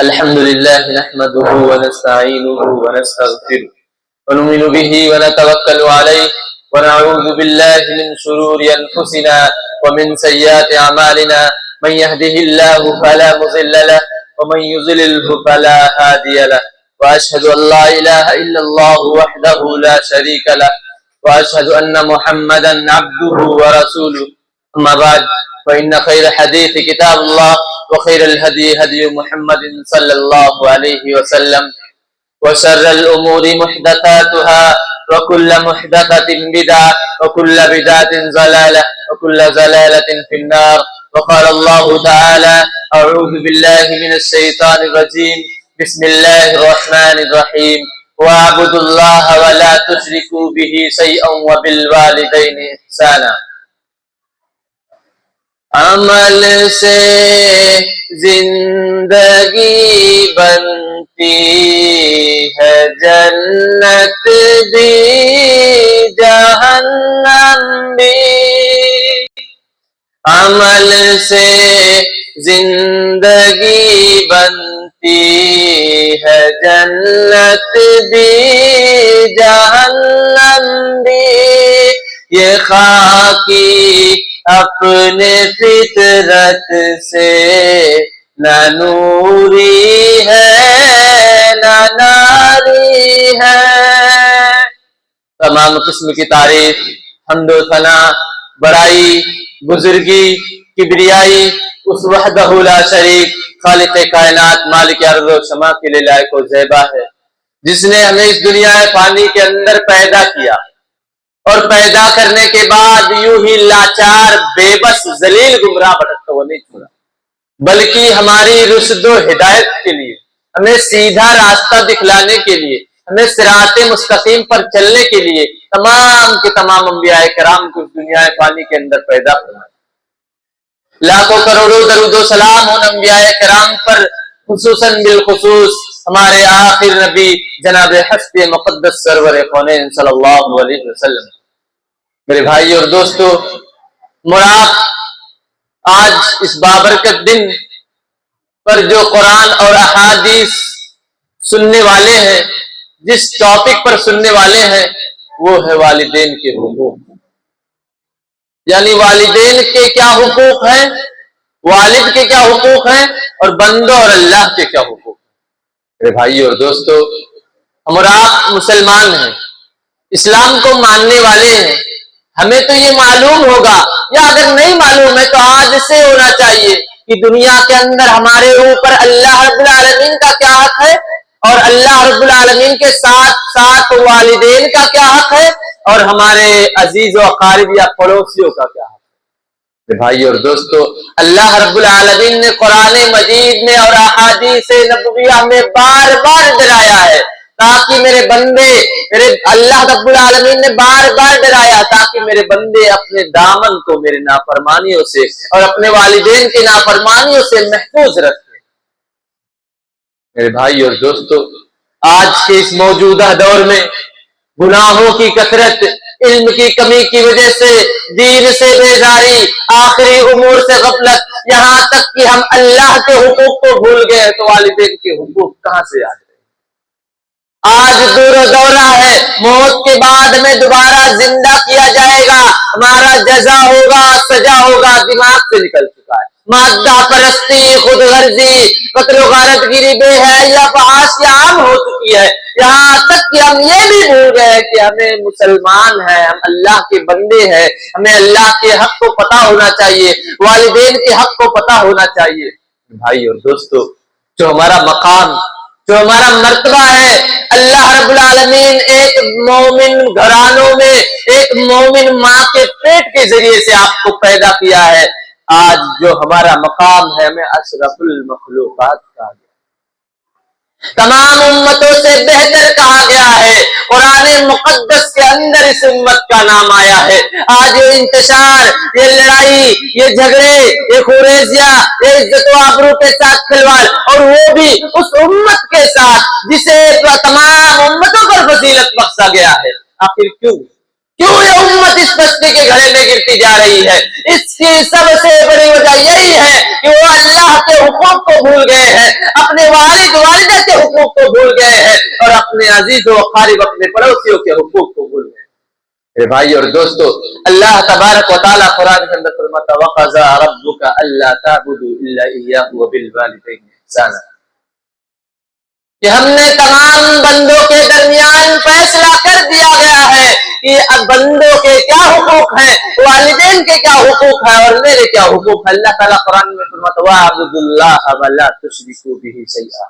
الحمد لله نحمده ونستعينه ونستغفره ونؤمن به ونتوكل عليه ونعوذ بالله من شرور أنفسنا ومن سيئات أعمالنا من يهده الله فلا مضل له ومن يضلله فلا هادي له وأشهد أن لا إله إلا الله وحده لا شريك له وأشهد أن محمدا عبده ورسوله أما بعد فإن خير الحديث كتاب الله وخير الهدي هدي محمد صلى الله عليه وسلم وشر الأمور محدثاتها وكل محدثة بدعة وكل بدعة ضلالة وكل ضلالة في النار. وقال الله تعالى: أعوذ بالله من الشيطان الرجيم بسم الله الرحمن الرحيم واعبدوا الله ولا تشركوا به شيئا وبالوالدين إحسانا. عمل سے زندگی بنتی ہے، جنت بھی جہنم بھی. عمل سے زندگی بنتی ہے، جنت بھی جہنم بھی. یہ خاکی اپنے فطرت سے نہ نوری ہے نہ ناری ہے. تمام قسم کی تعریف، حمد و ثنا، بڑائی، بزرگی، کبریائی اس وحدہ لا شریک خالق کائنات مالک ارض و سما کے لیے لائق و زیبا ہے، جس نے ہمیں اس دنیا فانی کے اندر پیدا کیا اور پیدا کرنے کے بعد یوں ہی لاچار، بے بس، ذلیل، گمراہ بھٹکتا وہ نہیں چھوڑا، بلکہ ہماری رشد و ہدایت کے لیے، ہمیں سیدھا راستہ دکھلانے کے لیے، ہمیں صراط مستقیم پر چلنے کے لیے تمام کے تمام انبیاء کرام کو اس دنیا فانی کے اندر پیدا کرنا. لاکھوں کروڑوں درود و سلام ان انبیاء کرام پر، خصوصاً بالخصوص ہمارے آخر نبی جناب حسب مقدس سرور کونین صلی اللہ علیہ وسلم. میرے بھائی اور دوستو، مراد آج اس بابرکت دن پر جو قرآن اور احادیث سننے والے ہیں، جس ٹاپک پر سننے والے ہیں، وہ ہے والدین کے حقوق. یعنی والدین کے کیا حقوق ہیں، والد کے کیا حقوق ہیں، اور بندوں اور اللہ کے کیا حقوق ہیں. میرے بھائی اور دوستو، ہم اور آپ مسلمان ہیں، اسلام کو ماننے والے ہیں. ہمیں تو یہ معلوم ہوگا، یا اگر نہیں معلوم ہے تو آج سے ہونا چاہیے کہ دنیا کے اندر ہمارے اوپر اللہ رب العالمین کا کیا حق ہے، اور اللہ رب العالمین کے ساتھ ساتھ والدین کا کیا حق ہے، اور ہمارے عزیز و اقارب یا پڑوسیوں کا کیا حق ہے. بھائی اور دوستو، اللہ رب العالمین نے قرآن مجید میں اور احادیث نبویہ میں بار بار ڈرایا ہے تاکہ میرے بندے، اللہ رب العالمین نے بار بار ڈرایا تاکہ میرے بندے اپنے دامن کو میرے نافرمانیوں سے اور اپنے والدین کی نافرمانیوں سے محفوظ رکھیں. میرے بھائی اور دوستو، آج کے اس موجودہ دور میں گناہوں کی کثرت، علم کی کمی کی وجہ سے، دین سے بیزاری، آخری امور سے غفلت، یہاں تک کہ ہم اللہ کے حقوق کو بھول گئے تو والدین کے حقوق کہاں سے آ گئے. آج دور و دورہ ہے، موت کے بعد میں دوبارہ زندہ کیا جائے گا، ہمارا جزا ہوگا، سزا ہوگا، دماغ سے نکل چکا ہے. مادہ پرستی، خود غرضی، قتل و غارت گیری، بے حیائی، فحاشی عام ہو چکی ہے. یہاں تک کہ ہم یہ بھی بھول گئے کہ ہمیں مسلمان ہیں، ہم اللہ کے بندے ہیں، ہمیں اللہ کے حق کو پتہ ہونا چاہیے، والدین کے حق کو پتہ ہونا چاہیے. بھائی اور دوستو، جو ہمارا مقام، جو ہمارا مرتبہ ہے، اللہ رب العالمین ایک مومن گھرانوں میں، ایک مومن ماں کے پیٹ کے ذریعے سے آپ کو پیدا کیا ہے. آج جو ہمارا مقام ہے، ہمیں اشرف المخلوقات کہا گیا، تمام امتوں سے بہتر کہا گیا ہے. قرآن مقدس کے اندر اس امت کا نام آیا ہے. آج یہ انتشار، یہ لڑائی، یہ جھگڑے، یہ خوریزیاں، یہ عزت و آبرو کے ساتھ کھلواڑ، اور وہ بھی اس امت کے ساتھ جسے تمام امتوں پر فضیلت بخشا گیا ہے. آخر کیوں یہ امت اس پستی کے گھڑے میں گرتی جا رہی ہے؟ اس کی سب سے بڑی وجہ یہی ہے کہ وہ اللہ کے حقوق کو بھول گئے ہیں، اپنے اپنے والد والدہ کے حقوق کو بھول گئے ہیں اور اپنے عزیز و اقارب اپنے پڑوسیوں کے حقوق کو بھول گئے ہیں۔ میرے بھائی اور دوستو، اللہ تبارک و تعالیٰ قرآن کے اندر فرماتا وَقَضَىٰ رَبُّكَ أَلَّا تَعْبُدُوا إِلَّا إِيَّاهُ وَبِالْوَالِدَيْنِ إِحْسَانًا، کہ ہم نے تمام بندوں کے درمیان فیصلہ کر دیا گیا ہے کہ اب بندوں کے کیا حقوق ہیں، والدین کے کیا حقوق ہیں اور میرے کیا حقوق ہیں۔ اللہ تعالیٰ قرآن میں فرماتا وَاعْبُدُوا اللَّهَ وَلَا تُشْرِكُوا بِهِ شَيْئًا،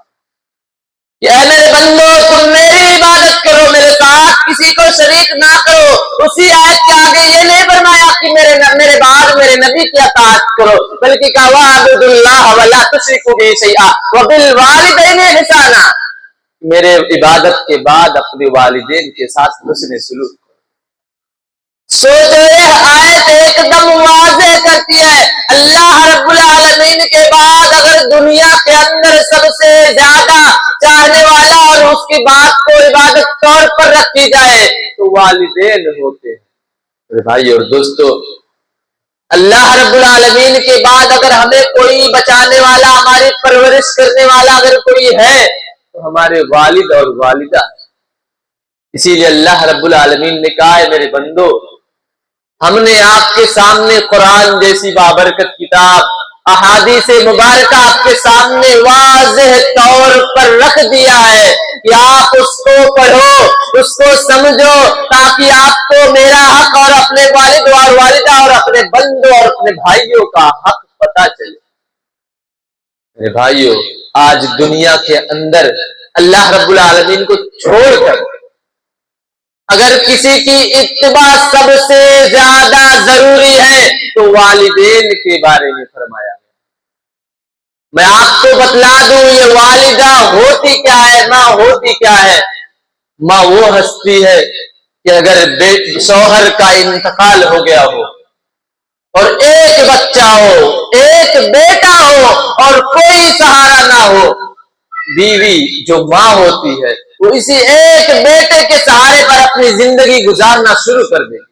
کہ اے میرے بندو تم میری عبادت کرو، میرے ساتھ کسی کو شریک نہ کرو۔ اسی آیت کے آگے یہ نہیں فرمایا کہ میرے بعد میرے نبی کی اطاعت کرو، بلکہ کہا وَاعْبُدُوا اللَّهَ وَلَا تُشْرِكُوا بِهِ شَيْئًا وَبِالْوَالِدَيْنِ إِحْسَانًا، میرے عبادت کے بعد اپنے والدین کے ساتھ حسن سلوک کرو۔ سوچو یہ آیت ایک دم واضح کرتی ہے اللہ رب العالمین کے بعد اگر دنیا کے اندر سب سے زیادہ چاہنے والا اور اس کی بات کو عبادت طور پر رکھی جائے تو والدین ہوتے ہیں۔ میرے بھائی اور دوستو، اللہ رب العالمین کے بعد اگر ہمیں کوئی بچانے والا، ہماری پرورش کرنے والا اگر کوئی ہے تو ہمارے والد اور والدہ ہے۔ اسی لیے اللہ رب العالمین نے کہا ہے میرے بندو، ہم نے آپ کے سامنے قرآن جیسی بابرکت کتاب، احادیث مبارکہ آپ کے سامنے واضح طور پر رکھ دیا ہے کہ آپ اس کو پڑھو، اس کو سمجھو، تاکہ آپ کو میرا حق اور اپنے والد اور والدہ اور اپنے بندوں اور اپنے بھائیوں کا حق پتہ چلے۔ میرے بھائیوں، آج دنیا کے اندر اللہ رب العالمین کو چھوڑ کر اگر کسی کی اتباع سب سے زیادہ ضروری ہے تو والدین کے بارے میں فرمایا۔ میں آپ کو بتلا دوں یہ والدہ ہوتی کیا ہے، ماں ہوتی کیا ہے۔ ماں وہ ہستی ہے کہ اگر شوہر کا انتقال ہو گیا ہو اور ایک بچہ ہو، ایک بیٹا ہو اور کوئی سہارا نہ ہو، بیوی جو ماں ہوتی ہے وہ اسی ایک بیٹے کے سہارے پر اپنی زندگی گزارنا شروع کر دے گی۔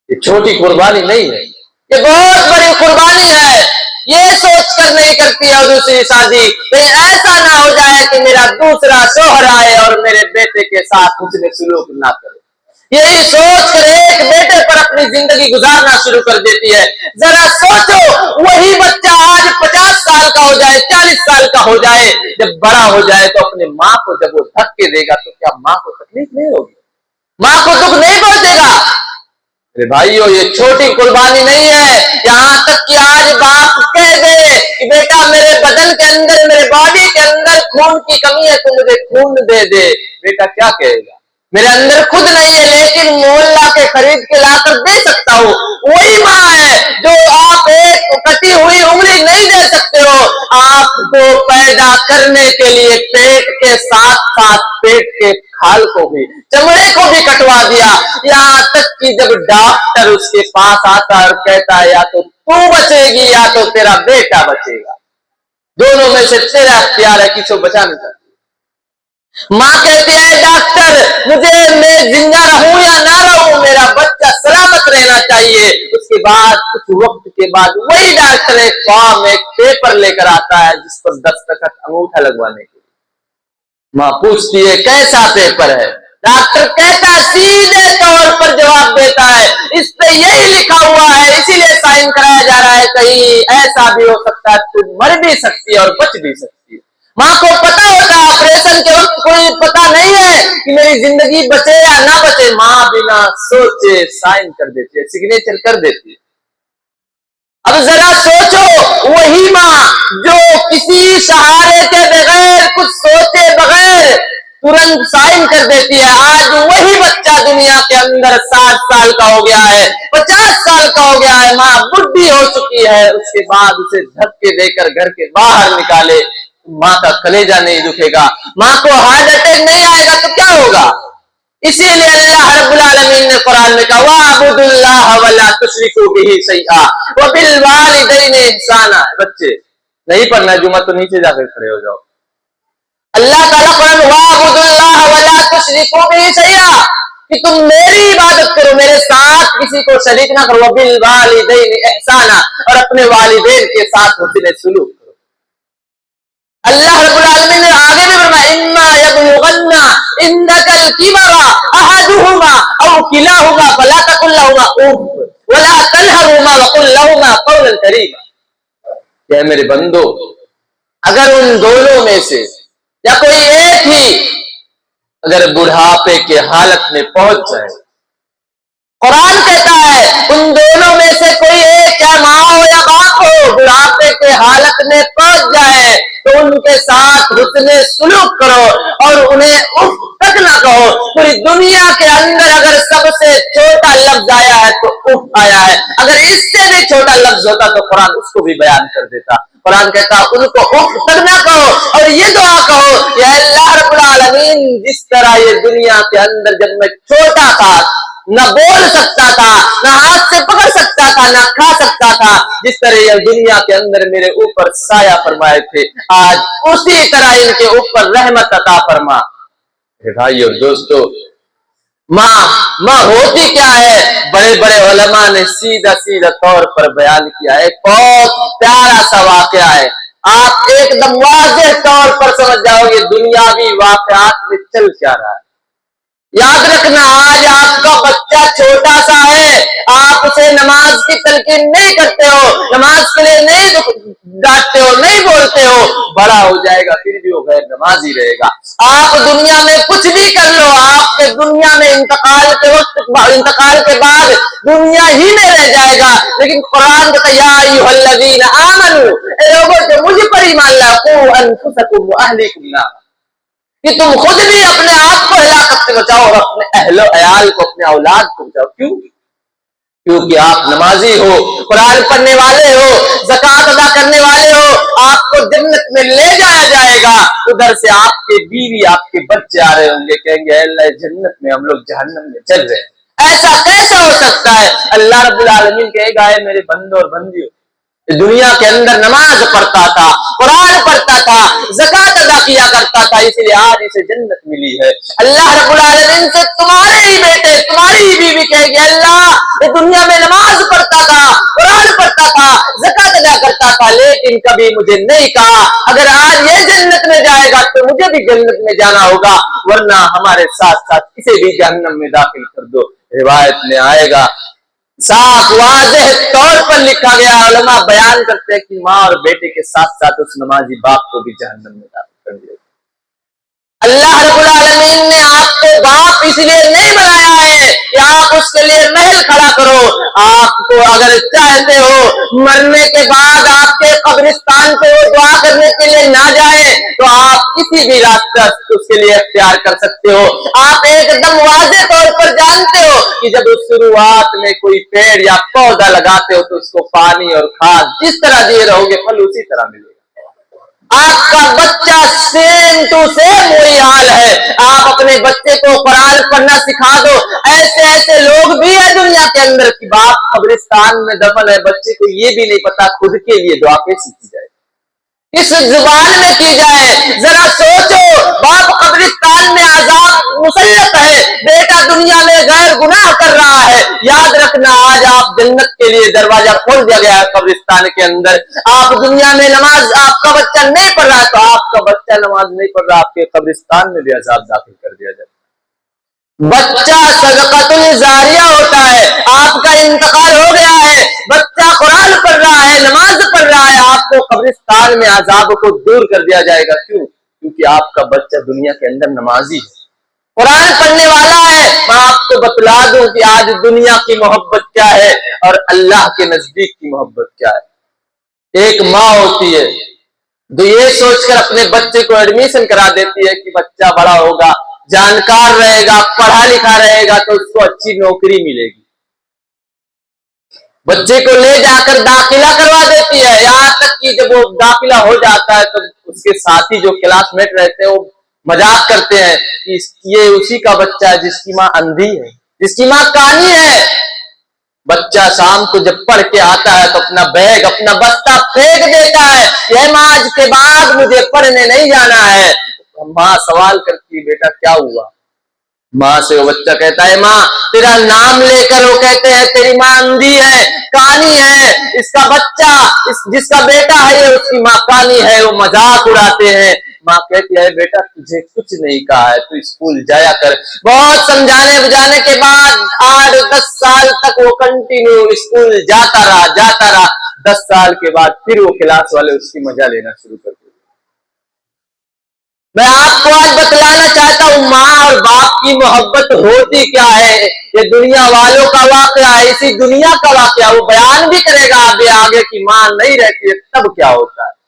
یہ چھوٹی قربانی نہیں ہے، یہ بہت بڑی قربانی ہے۔ یہ سوچ کر نہیں کرتی ہے دوسری شادی، کہیں ایسا نہ ہو جائے کہ میرا دوسرا شوہر آئے اور میرے بیٹے کے ساتھ حسن سلوک نہ کرے۔ یہی سوچ کر ایک بیٹے پر اپنی زندگی گزارنا شروع کر دیتی ہے۔ ذرا سوچو وہی بچہ آج 50 سال کا ہو جائے، 40 سال کا ہو جائے، جب بڑا ہو جائے تو اپنے ماں کو جب وہ دھکے دے گا تو کیا ماں کو تکلیف نہیں ہوگی؟ ماں کو دکھ نہیں پہنچے گا؟ میرے بھائیو، یہ چھوٹی قربانی نہیں ہے۔ یہاں تک کہ آج باپ کہہ دے کہ بیٹا میرے بدن کے اندر، میرے باڈی کے اندر خون کی کمی ہے تو مجھے خون دے دے، بیٹا کیا کہے گا؟ میرے اندر خود نہیں ہے لیکن محلہ کے خرید کے لا کر دے سکتا ہوں۔ وہی ماں ہے جو آپ ایک کٹی ہوئی انگلی نہیں دے سکتے ہو، آپ کو پیدا کرنے کے لیے پیٹ کے ساتھ ساتھ پیٹ کے کھال کو بھی، چمڑے کو بھی کٹوا دیا، یہاں تک کہ جب ڈاکٹر اس کے پاس آتا اور کہتا ہے یا تو بچے گی یا تو تیرا بیٹا بچے گا، دونوں میں سے تیرا اختیار ہے، کسی کو بچانا چاہتا ہے۔ ماں کہتی ہے ڈاکٹر مجھے میں زندہ رہوں یا نہ رہوں، میرا بچہ سلامت رہنا چاہیے۔ اس کے بعد کچھ وقت کے بعد وہی ڈاکٹر ایک فارم، ایک پیپر لے کر آتا ہے جس پر دستخط انگوٹھا لگوانے کے لیے۔ ماں پوچھتی ہے کیسا پیپر ہے؟ ڈاکٹر کہتا ہے سیدھے طور پر جواب دیتا ہے اس پہ یہی لکھا ہوا ہے، اسی لیے سائن کرایا جا رہا ہے، کہیں ایسا بھی ہو سکتا ہے تو مر بھی سکتی ہے اور بچ بھی سکتی ہے۔ ماں کو پتا ہوتا ہے آپریشن کے وقت کوئی پتا نہیں ہے کہ میری زندگی بچے یا نہ بچے، ماں بنا سوچے سائن کر دیتی ہے، سگنیچر کر دیتی ہے۔ اب ذرا سوچو وہی ماں جو کسی سہارے کے بغیر، کچھ سوچے بغیر ترنت سائن کر دیتی ہے، آج وہی بچہ دنیا کے اندر 60 سال کا ہو گیا ہے، 50 سال کا ہو گیا ہے، ماں بڈھی ہو چکی ہے، اس کے بعد اسے دھکے دے کر گھر کے باہر نکالے، ماں کا کلیجہ نہیں دکھے گا، ماں کو ہارٹ اٹیک نہیں آئے گا تو کیا ہوگا؟ اسی لیے اللہ رب العالمین نے قرآن میں کہا وَاعْبُدُوا اللَّهَ وَلَا تُشْرِكُوا بِهِ شَيْئًا وَبِالْوَالِدَيْنِ إِحْسَانًا۔ بچے نہیں پڑھنا جمعہ تو نیچے جا کر کھڑے ہو جاؤ۔ اللہ تعالیٰ قرآن وَاعْبُدُوا اللَّهَ وَلَا تُشْرِكُوا بِهِ شَيْئًا، کہ تم میری عبادت کرو، میرے ساتھ کسی کو شریک نہ کرو، وَبِالْوَالِدَيْنِ إِحْسَانًا، اور اپنے والدین کے ساتھ حسن سلوک کرو۔ اللہ رب العالمین الكبر احدهما او كلاهما فلا تقل لهما اف ولا تنهرهما وقل لهما قولا كريما. کہ میرے بندو اگر ان دونوں میں سے یا کوئی ایک ہی اگر بڑھاپے کے حالت میں پہنچ جائے، قرآن کہتا ہے ان دونوں میں سے کوئی ایک یا ماں ہو یا باپ ہو بڑھاپے کے حالت میں پہنچ جائے تو ان کے ساتھ حسن سلوک کرو اور انہیں اف تک نہ کہو. پوری دنیا کے اندر اگر سب سے چھوٹا لفظ آیا ہے تو اف آیا ہے. اگر اس سے بھی چھوٹا لفظ ہوتا تو قرآن اس کو بھی بیان کر دیتا. قرآن کہتا ان کو اف تک نہ کہو اور یہ دعا کہو یا اللہ رب العالمین جس طرح یہ دنیا کے اندر جب میں چھوٹا تھا نہ بول سکتا تھا نہ ہاتھ سے پکڑ سکتا تھا نہ کھا سکتا تھا، جس طرح یہ دنیا کے اندر میرے اوپر سایہ فرمائے تھے، آج اسی طرح ان کے اوپر رحمت عطا فرما. بھائی اور دوستو، ماں ہوتی کیا ہے؟ بڑے بڑے علماء نے سیدھا سیدھا طور پر بیان کیا ہے. ایک بہت پیارا سا واقعہ ہے، آپ ایک دم واضح طور پر سمجھ جاؤ گے دنیاوی واقعات میں چل کیا رہا ہے. یاد رکھنا آج آپ کا بچہ چھوٹا سا ہے، آپ اسے نماز کی تلقین نہیں کرتے ہو، نماز کے لیے نہیں ڈانٹتے ہو، نہیں بولتے ہو، بڑا ہو جائے گا پھر بھی وہ غیر نمازی رہے گا. آپ دنیا میں کچھ بھی کر لو، آپ کے دنیا میں انتقال کے بعد دنیا ہی میں رہ جائے گا. لیکن قرآن کہتا ہے یا ایھا الذین آمنوا، اے لوگوں جو مجھ پر ایمان لاؤ، قوا انفسکم واہلیکم نارا، کہ تم خود بھی اپنے آپ کو ہلاکت سے بچاؤ اور اپنے اہل و عیال کو، اپنے اولاد کو بچاؤ. کیوں؟ کیونکہ آپ نمازی ہو، قرآن پڑھنے والے ہو، زکوٰۃ ادا کرنے والے ہو، آپ کو جنت میں لے جایا جائے گا. ادھر سے آپ کے بیوی آپ کے بچے آ رہے ہوں گے، کہیں گے اللہ جنت میں ہم لوگ جہنم میں چل رہے ہیں. ایسا کیسا ہو سکتا ہے؟ اللہ رب العالمین کہے گا اے میرے بندو اور بندیوں، دنیا کے اندر نماز پڑھتا تھا، قرآن پڑھتا تھا، زکوٰۃ ادا کیا کرتا تھا، اس لیے آج اسے جنت ملی ہے. اللہ رب العالمین سے تمہارے ہی بیٹے، تمہاری ہی بیوی کہے گی اللہ یہ دنیا میں نماز پڑھتا تھا، قرآن پڑھتا تھا، زکوٰۃ ادا کرتا تھا، لیکن کبھی مجھے نہیں کہا اگر آج یہ جنت میں جائے گا تو مجھے بھی جنت میں جانا ہوگا، ورنہ ہمارے ساتھ ساتھ اسے بھی جہنم میں داخل کر دو. روایت میں آئے گا، صاف واضح طور پر لکھا گیا، علماء بیان کرتے ہیں کہ ماں اور بیٹے کے ساتھ ساتھ اس نمازی باپ کو بھی جہنم میں داخل کر دیا. اللہ رب العالمین نے آپ کو باپ اس لیے نہیں بنایا ہے کہ آپ اس کے لیے محل کھڑا کرو. آپ کو اگر چاہتے ہو مرنے کے بعد آپ کے قبرستان پہ وہ دعا کرنے کے لیے نہ جائے تو آپ کسی بھی راستہ اس کے لیے اختیار کر سکتے ہو. آپ ایک دم واضح طور پر جانتے ہو کہ جب شروعات میں کوئی پیڑ یا پودا لگاتے ہو تو اس کو پانی اور کھاد جس طرح دیے رہو گے پھل اسی طرح ملے گا. آپ کا بچہ سیم ٹو سیم وہی حال ہے. آپ اپنے بچے کو قرآن پڑھنا سکھا دو. ایسے ایسے لوگ بھی ہیں دنیا کے اندر کہ باپ قبرستان میں دفن ہے، بچے کو یہ بھی نہیں پتا خود کے لیے دعا کیسی کی جائے، کس زبان میں کی جائے. ذرا سوچو، باپ قبرستان میں عذاب مسلط ہے، بیٹا دنیا میں غیر گناہ کر رہا ہے. یاد رکھنا آج آپ جنت کے لیے دروازہ کھول دیا گیا ہے قبرستان کے اندر. آپ دنیا میں نماز آپ کا بچہ نہیں پڑھ رہا ہے تو آپ کا بچہ نماز نہیں پڑھ رہا، آپ کے قبرستان میں بھی عذاب داخل کر دیا جائے. بچہ صدقۃ الجاریہ ہوتا ہے. آپ کا انتقال ہو گیا ہے، بچہ قرآن پڑھ رہا ہے، نماز پڑھ رہا ہے، آپ کو قبرستان میں عذاب کو دور کر دیا جائے گا. کیوں؟ کیونکہ آپ کا بچہ دنیا کے اندر نمازی ہے، قرآن پڑھنے والا ہے. میں آپ کو بتلا دوں کہ آج دنیا کی محبت کیا ہے اور اللہ کے نزدیک کی محبت کیا ہے. ایک ماں ہوتی ہے تو یہ سوچ کر اپنے بچے کو ایڈمیشن کرا دیتی ہے کہ بچہ بڑا ہوگا، جانکار رہے گا، پڑھا لکھا رہے گا تو اس کو اچھی نوکری ملے گی. بچے کو لے جا کر داخلہ کروا دیتی ہے، یہاں تک کہ جب وہ داخلہ ہو جاتا ہے تو اس کے ساتھی جو کلاس میٹ رہتے ہیں وہ مذاق کرتے ہیں کہ یہ اسی کا بچہ ہے جس کی ماں اندھی ہے، جس کی ماں کانی ہے. بچہ شام کو جب پڑھ کے آتا ہے تو اپنا بیگ اپنا بستہ پھینک دیتا ہے، یہ ماں آج کے بعد مجھے پڑھنے نہیں جانا ہے. ماں سوال کرتی بیٹا کیا ہوا؟ ماں سے وہ بچہ کہتا ہے ماں تیرا نام لے کر وہ کہتے ہیں تیری ماں اندھی ہے، کانی ہے، اس کا بچہ جس کا بیٹا ہے یہ اس کی ماں کانی ہے، وہ مذاق اڑاتے ہیں ماں کہتی ہے بیٹا تجھے کچھ نہیں کہا ہے، تو اسکول جایا کر۔ بہت سمجھانے بجانے کے بعد 8-10 سال تک وہ کنٹینیو اسکول جاتا رہا۔ 10 سال کے بعد پھر وہ کلاس والے اس کی مزہ لینا شروع کر دیے۔ میں آپ کو آج بتلانا چاہتا ہوں ماں اور باپ کی محبت ہوتی کیا ہے۔ یہ دنیا والوں کا واقعہ ہے، اسی دنیا کا واقعہ، وہ بیان بھی کرے گا ابھی آگے کی ماں نہیں رہتی ہے تب کیا ہوتا ہے۔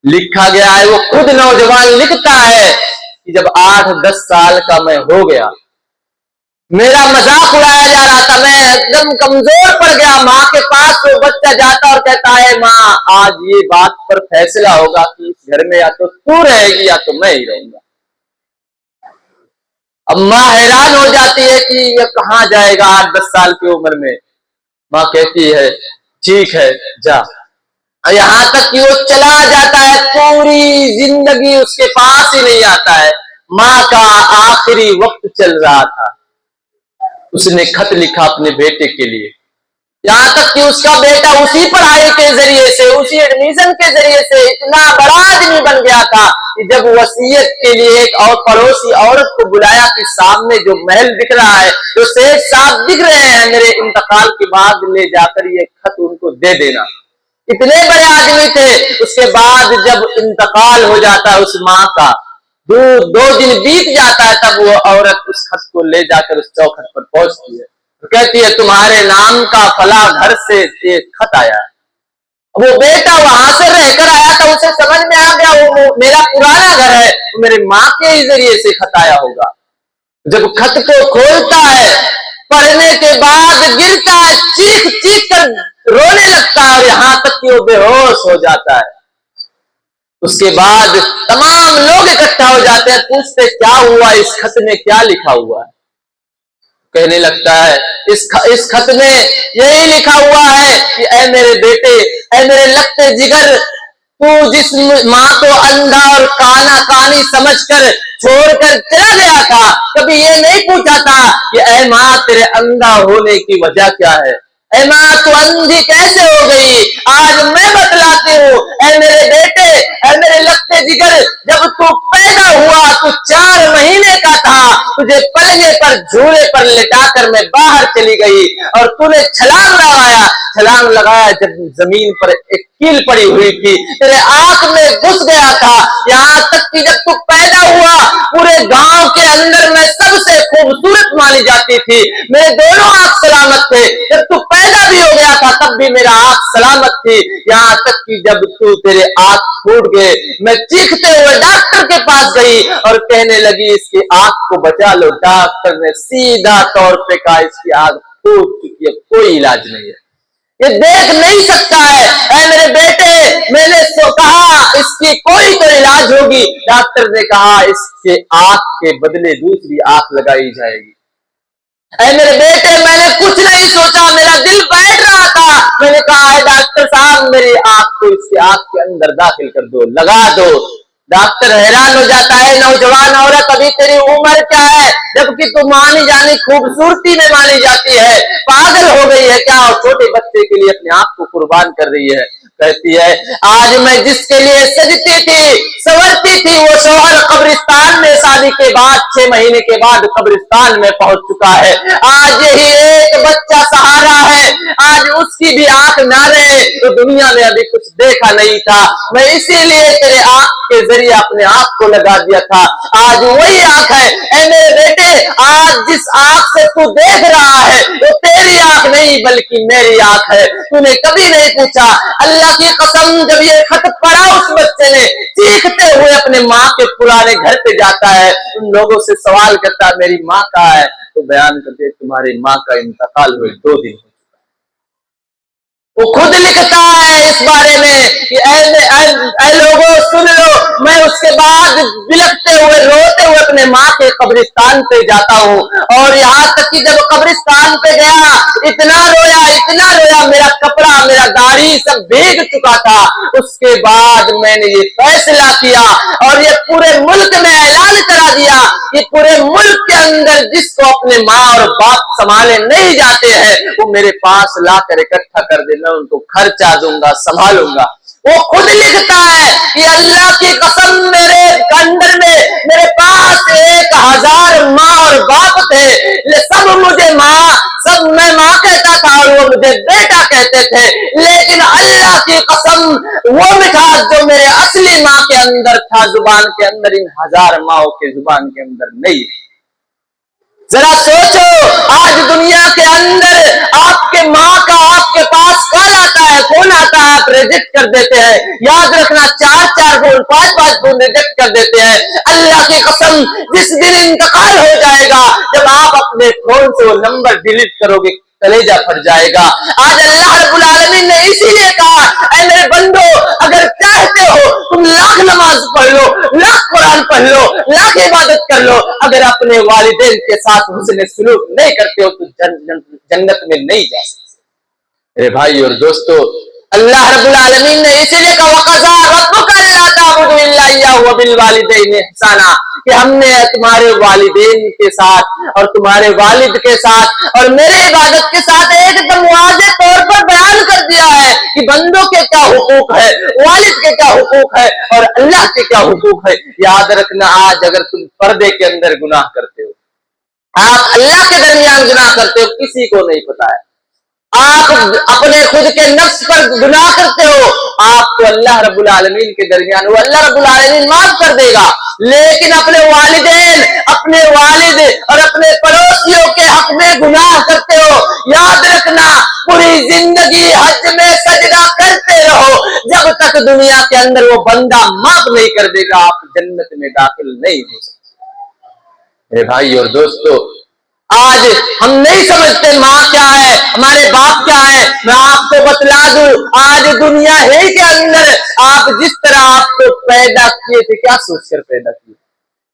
لکھا گیا ہے، وہ خود نوجوان لکھتا ہے کہ جب 8-10 سال کا میں ہو گیا، میرا مذاق اڑایا جا رہا تھا، میں ایک دم کمزور پڑ گیا۔ ماں کے پاس وہ بچہ جاتا اور کہتا ہے ماں آج یہ بات پر فیصلہ ہوگا کہ اس گھر میں یا تو رہے گی یا تو میں ہی رہوں گا۔ اب ماں حیران ہو جاتی ہے کہ یہ کہاں جائے گا 8-10 سال کی عمر میں۔ ماں کہتی ہے ٹھیک ہے جا، یہاں تک کہ وہ چلا جاتا ہے، پوری زندگی اس کے پاس ہی نہیں آتا ہے۔ ماں کا آخری وقت چل رہا تھا، اس نے خط لکھا اپنے بیٹے کے لیے، یہاں تک کہ اس کا بیٹا اسی پڑھائی کے ذریعے سے، اسی ایڈمیشن کے ذریعے سے اتنا بڑا آدمی بن گیا تھا کہ جب وصیت کے لیے ایک اور پڑوسی عورت کو بلایا کہ سامنے جو محل دکھ رہا ہے، جو سیٹ صاحب دکھ رہے ہیں، میرے انتقال کے بعد لے جا کر یہ خط ان کو دے دینا۔ اتنے بڑے آدمی تھے۔ اس کے بعد جب انتقال ہو جاتا ہے اس ماں کا، 2 دن بیت جاتا ہے، تب وہ عورت اس خط کو لے جا کر اس چوکھٹ پر پہنچتی ہے، کہتی ہے تمہارے نام کا فلاں گھر سے ایک خط آیا ہے۔ وہ بیٹا وہاں سے رہ کر آیا تھا، اسے سمجھ میں آ گیا وہ میرا پرانا گھر ہے، میرے ماں کے ہی ذریعے سے خط آیا ہوگا۔ جب خط کو کھولتا ہے، پڑھنے کے بعد گرتا ہے، چیخ چیخ کر رونے لگتا ہے اور یہاں تک کہ وہ بے ہوش ہو جاتا ہے۔ اس کے بعد تمام لوگ اکٹھا ہو جاتے ہیں، پوچھتے کیا ہوا، اس خط میں کیا لکھا ہوا ہے؟ کہنے لگتا ہے اس خط میں یہی لکھا ہوا ہے کہ اے میرے بیٹے، اے میرے لگتے جگر، تو جس ماں کو اندھا اور کانا کانی سمجھ کر چھوڑ کر چلا گیا تھا، کبھی یہ نہیں پوچھا تھا کہ اے ماں تیرے اندھا ہونے کی وجہ کیا ہے؟ اے ماں تو اندھی کیسے ہو گئی؟ آج میں بتلاتی ہوں۔ اے میرے بیٹے، اے میرے لگتے جگر، جب تو پیدا ہوا تو 4 مہینے کا تھا، تجھے پلنگے پر جھولے پر لٹا کر میں باہر چلی گئی اور تو نے چھلانگ لگایا جب زمین پر ایک کیل پڑی ہوئی تھی، تیرے آنکھ میں گھس گیا تھا، یہاں تک کہ جب تو پیدا ہوا پورے گاؤں کے اندر میں سب سے خوبصورت مانی جاتی تھی، میرے دونوں آنکھ سلامت تھے، جب تو پیدا بھی ہو گیا تھا تب بھی میرا آنکھ سلامت تھی، یہاں تک کہ جب تیرے آنکھ پھوٹ گئے، میں چیختے ہوئے ڈاکٹر کے پاس گئی اور کہنے لگی اس کی آنکھ کو بچا لو۔ ڈاکٹر نے سیدھا طور پہ کہا اس کی آنکھ پھوٹ چکی ہے، کوئی علاج نہیں ہے، یہ دیکھ نہیں سکتا ہے۔ اے میرے بیٹے، میں نے کہا اس کی کوئی تو علاج ہوگی، ڈاکٹر نے کہا اس کے آنکھ کے بدلے دوسری آنکھ لگائی جائے گی۔ اے میرے بیٹے، میں نے کچھ نہیں سوچا، میرا دل بیٹھ رہا تھا، میں نے کہا اے ڈاکٹر صاحب میری آنکھ کو اس کی آنکھ کے اندر داخل کر دو، لگا دو۔ ڈاکٹر حیران ہو جاتا ہے، نوجوان عورت ابھی تیری عمر کیا ہے، جبکہ تو مانی جانی خوبصورتی میں مانی جاتی ہے، پاگل ہو گئی ہے کیا؟ اور چھوٹے بچے کے لیے اپنے آپ کو قربان کر رہی ہے۔ کہتی ہے آج میں جس کے لیے سجتی تھی سنورتی تھی وہ شوہر قبرستان میں شادی کے بعد 6 مہینے کے بعد قبرستان میں پہنچ چکا ہے، آج یہی ایک بچہ سہارا ہے، آج اس کی بھی آنکھ نہ رہے تو دنیا میں ابھی کچھ دیکھا نہیں تھا، میں اسی لیے تیرے آنکھ کے ذریعے اپنے آپ کو لگا دیا تھا، آج وہی آنکھ ہے۔ اے میرے بیٹے، آج جس آنکھ سے تو دیکھ رہا ہے وہ تیری آنکھ نہیں بلکہ میری آنکھ ہے، تو نے کبھی نہیں پوچھا۔ اللہ کی قسم جب یہ خط پڑھا اس بچے نے چیختے ہوئے اپنے ماں کے پرانے گھر پہ جاتا ہے، ان لوگوں سے سوال کرتا ہے میری ماں کہاں ہے؟ تو بیان کرتے تمہاری ماں کا انتقال ہوئے 2 دن۔ وہ خود لکھتا ہے اس بارے میں کہ اے لوگوں سن لو، میں اس کے بعد بلکتے ہوئے روتے ہوئے اپنے ماں کے قبرستان پہ جاتا ہوں، اور یہاں تک کہ جب قبرستان پہ گیا اتنا رویا میرا کپڑا میرا داڑھی سب بھیگ چکا تھا۔ اس کے بعد میں نے یہ فیصلہ کیا اور یہ پورے ملک میں اعلان کرا دیا کہ پورے ملک کے اندر جس کو اپنے ماں اور باپ سنبھالے نہیں جاتے ہیں وہ میرے پاس لا کر اکٹھا کر دے، میں ان کو خرچہ دوں گا، سنبھالوں گا۔ وہ خود لکھتا ہے کہ اللہ کی قسم میرے اندر میں میرے پاس 1000 ماں اور باپ تھے، سب مجھے سب میں ماں کہتا تھا اور وہ مجھے بیٹا کہتے تھے، لیکن اللہ کی قسم وہ مٹھاس جو میرے اصلی ماں کے اندر تھا زبان کے اندر، ان 1000 ماؤں کے زبان کے اندر نہیں۔ ذرا سوچو آج دنیا کے اندر آپ کے ماں کا آپ کے پاس کون آتا ہے، کون آتا ہے، آپ ریجیکٹ کر دیتے ہیں۔ یاد رکھنا 4 فون 5 فون ریجیکٹ کر دیتے ہیں۔ اللہ کی قسم جس دن انتقال ہو جائے گا، جب آپ اپنے فون سے وہ نمبر ڈیلیٹ کرو گے، کلیجہ پھٹ جائے گا۔ آج اللہ رب العالمین نے اسی لیے کہا اے میرے بندو اگر چاہتے ہو تم لاکھ نماز پڑھ لو، لاکھ قرآن پڑھ لو، لاکھ عبادت کر لو، اگر اپنے والدین کے ساتھ حسن سلوک نہیں کرتے ہو تو جنت میں نہیں جا سکتے۔ اے بھائی اور دوستو، اللہ رب العالمین نے اسی لیے کہا وَقَضَىٰ رَبُّكَ أَلَّا تَعْبُدُوا إِلَّا إِيَّاهُ وَبِالْوَالِدَيْنِ إِحْسَانًا، کہ ہم نے تمہارے والدین کے ساتھ اور تمہارے والد کے ساتھ اور میرے عبادت کے ساتھ ایک دم واضح طور پر بیان کر دیا ہے کہ بندوں کے کیا حقوق ہے، والد کے کیا حقوق ہے اور اللہ کے کیا حقوق ہے۔ یاد رکھنا آج اگر تم پردے کے اندر گناہ کرتے ہو، آپ اللہ کے درمیان گناہ کرتے ہو، کسی کو نہیں پتا ہے، آپ اپنے خود کے نفس پر گناہ کرتے ہو، آپ کو اللہ رب العالمین کے درمیان وہ اللہ رب العالمین معاف کر دے گا، لیکن اپنے والدین، اپنے والد اور اپنے پڑوسیوں کے حق میں گناہ کرتے ہو، یاد رکھنا پوری زندگی حج میں سجدہ کرتے رہو، جب تک دنیا کے اندر وہ بندہ معاف نہیں کر دے گا آپ جنت میں داخل نہیں ہو سکتے۔ میرے بھائی اور دوستو، آج ہم نہیں سمجھتے ماں کیا ہے، ہمارے باپ کیا ہے۔ میں آپ کو بتلا دوں آج دنیا ہے کے اندر آپ جس طرح آپ کو پیدا کیے تھے، کیا سوچ کر پیدا کیے،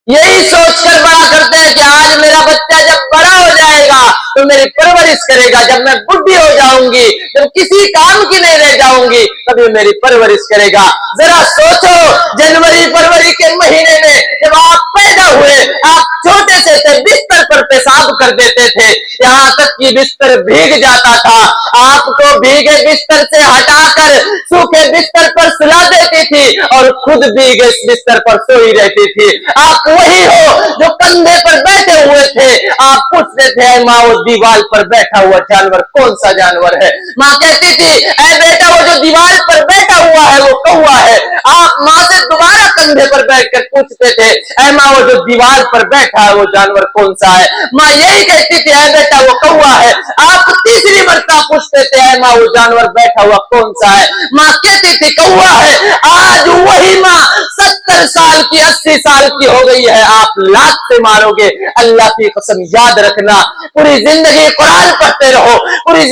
یہی سوچ کر بڑا کرتے ہیں کہ آج میرا بچہ جب بڑا ہو جائے گا تو میری پرورش کرے گا، جب میں بڈھی ہو جاؤں گی جب کسی کام کی نہیں رہ جاؤں گی تب یہ میری پرورش کرے گا۔ ذرا سوچو جنوری فروری کے مہینے میں جب آپ پیدا ہوئے، آپ چھوٹے سے تھے، بستر پر پیشاب کر دیتے تھے، یہاں تک کہ بستر بھیگ جاتا تھا، آپ کو بھیگے بستر سے ہٹا کر سوکھے بستر پر سلا دیتی تھی اور خود بھیگے بستر پر سوئی رہتی تھی۔ آپ وہی ہو جو کندھے پر بیٹھے ہوئے تھے، آپ پوچھتے تھے اے ماں وہ دیوال پر بیٹھا ہوا جانور کون سا جانور ہے، ماں کہتی تھی اے بیٹا وہ جو دیوال پر بیٹھا ہوا ہے وہ کوا ہے، آپ ماں سے دوبارہ کندھے پر بیٹھ کر پوچھتے تھے اے ماں وہ جو دیوال پر بیٹھا ہے وہ جانور کون سا ہے، ماں یہی کہتی تھی اے بیٹا وہ کوا ہے، آپ تیسری مرتبہ پوچھتے تھے اے ماں وہ جانور بیٹھا ہوا کون سا ہے، ماں کہتی تھی کوا ہے۔ آج وہی ماں 70 سال کی 80 سال کی ہو گئی ہے، آپ لاکھ سے مارو گے، اللہ کی قسم یاد رکھنا پوری زندگی قرآن پڑھتے رہو، پوری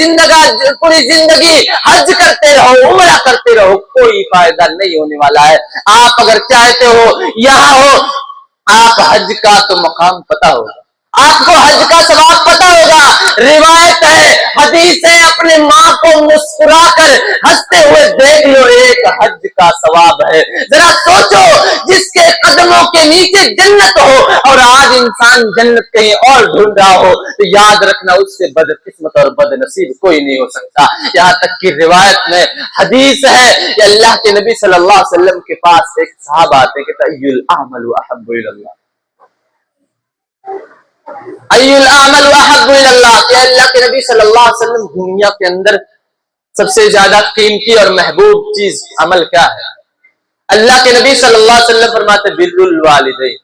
زندگی حج کرتے رہو، عمرہ کرتے رہو، کوئی فائدہ نہیں ہونے والا ہے۔ آپ اگر چاہتے ہو یہاں ہو، آپ حج کا تو مقام پتہ ہوگا، آپ کو حج کا ثواب پتہ ہوگا، روایت ہے حدیث ہے، اپنے ماں کو مسکرا کر ہنستے ہوئے دیکھ لو ایک حج کا ثواب ہے۔ ذرا سوچو جس کے قدموں کے نیچے جنت ہو اور آج انسان جنت کہیں اور ڈھونڈ رہا ہو تو یاد رکھنا اس سے بد قسمت اور بد نصیب کوئی نہیں ہو سکتا۔ یہاں تک کہ روایت میں حدیث ہے کہ اللہ کے نبی صلی اللہ علیہ وسلم کے پاس ایک صحابہ آتے کہ ای الاعمال احب الی اللہ، ای الاعمال احب الی اللہ، کہ اللہ کے نبی صلی اللہ علیہ وسلم دنیا کے اندر سب سے زیادہ قیمتی اور محبوب چیز عمل کیا ہے؟ اللہ کے نبی صلی اللہ علیہ وسلم فرماتے بر الوالدین،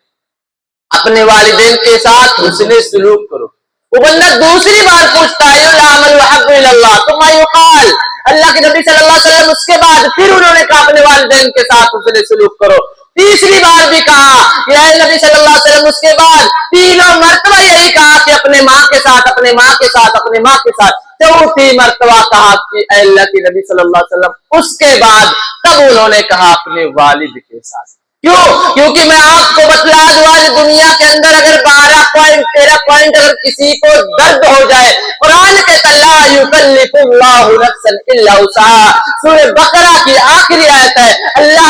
اپنے والدین کے ساتھ حسن سلوک کرو۔ وہ بندہ دوسری بار پوچھتا ہے العمل احب الی اللہ ثم یقال، اللہ کے نبی صلی اللہ علیہ وسلم اس کے بعد پھر انہوں نے کہا اپنے والدین کے ساتھ حسن سلوک کرو، تیسری بار بھی کہا یا نبی صلی اللہ علیہ وسلم اس کے بعد تینوں مرتبہ یہی کہا کہ اپنے ماں کے ساتھ، اپنے ماں کے ساتھ، اپنے ماں کے ساتھ، چوتھی مرتبہ کہا کہ اے اللہ کے نبی صلی اللہ علیہ وسلم اس کے بعد تب انہوں نے کہا اپنے والد کے ساتھ۔ کیوں؟ کیونکہ میں آپ کو بتلا دوں آج دنیا کے اندر اگر 12 پوائنٹ 13 پوائنٹ اگر کسی کو درد ہو جائے، قرآن کہتا لا یکلف اللہ نفسا الا وسعها، سورہ بقرہ کی آخری آیت ہے، اللہ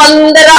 15